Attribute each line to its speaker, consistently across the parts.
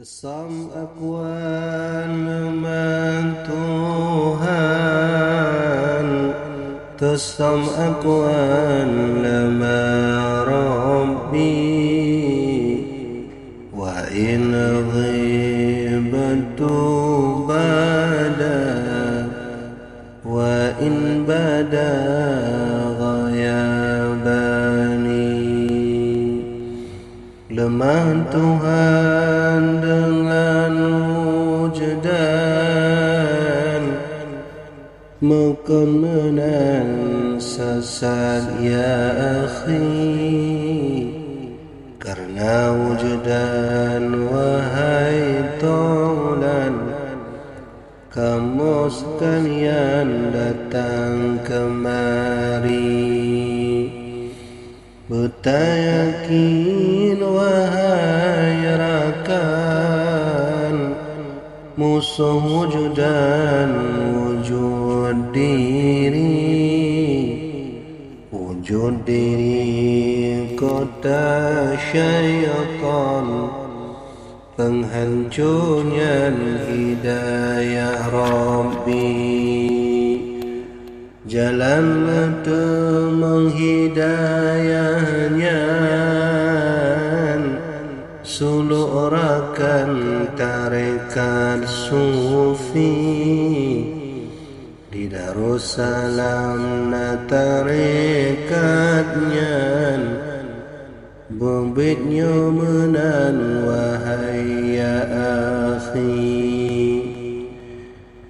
Speaker 1: Kesam akuan leman Tuhan, kesam akuan leman Rabbi, wa in ghibatu bada, wa in bada ghayabani. Lemah Tuhan dengan wujudan, mekemenan sesat ya akhi. Karena wujudan wahai tolan, kamu sekalian datang kemari. Betayakin wahai rakan, musuh wujudan wujud diri kota syaitan, penghancurnya hidayah Rabbi. Jalan mata menghidayahnya, suluk rakan tarekat sufi. Di Darussalam na tarekatnya, bebitnya menan wahai ya akhi.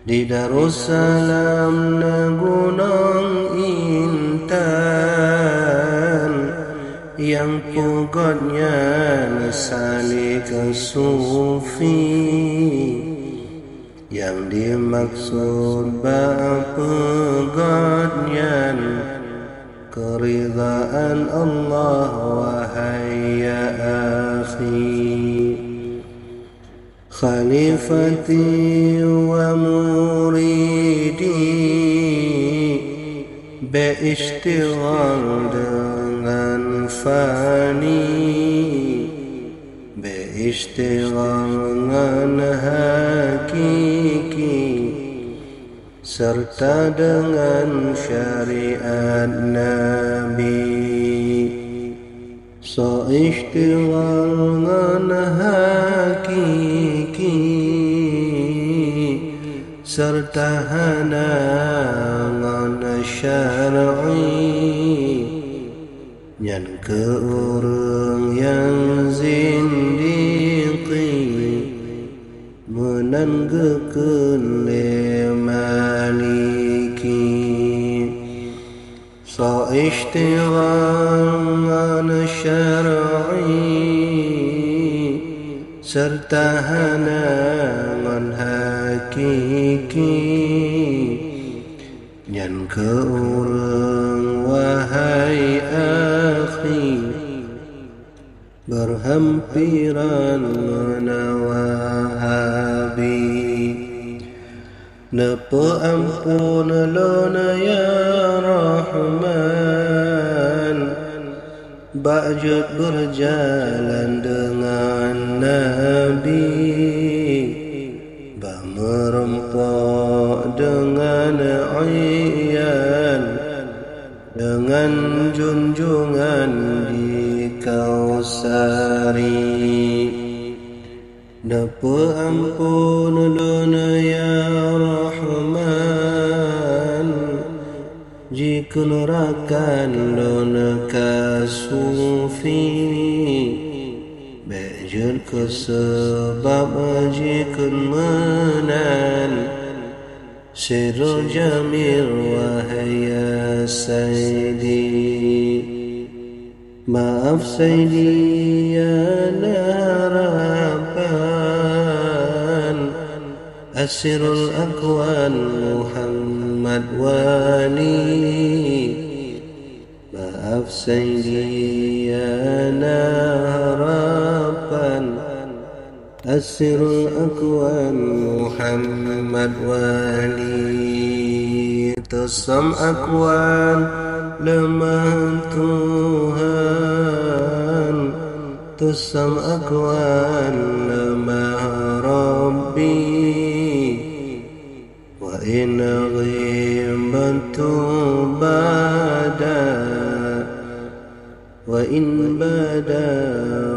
Speaker 1: Di Darussalam na gunung intan, yang pokoknya salik sufi. Yang dimaksud bapegotnya keridhaan Allah wahai ya akhi. Khalifati wa muridi, beishtighal dengan fani, beishtighal dengan hakiki, serta dengan syariat Nabi. So ishtighal dengan hakiki, serta hana dengan syar'i. Yang ke orang yang zindiqi, menanggakan le maliki. So ishtighal dengan syar'i, serta hana dengan hakiki. Yang ke orang wahai akhi, berhampiran menawahabi. Napa ampun lona ya Rahman, ba'jud berjalan dengan Nabi. Ba merempok dengan iyan, dengan junjungan di Kausari. Napa ampun lona ya Rahman, jika nerakan lona kasufi. Bejul ke sebab jika menan, sirul jamil wahai ya Sayyidi. Maaf Sayyidi ya harapan, asirul akwan Muhammad wali. Maaf Sayyidi ya harapan, asirul akwan Muhammad wali. Tesam akwan lemah Tuhan, tusam akwan lemah وإن غيبت بدا وإن بدا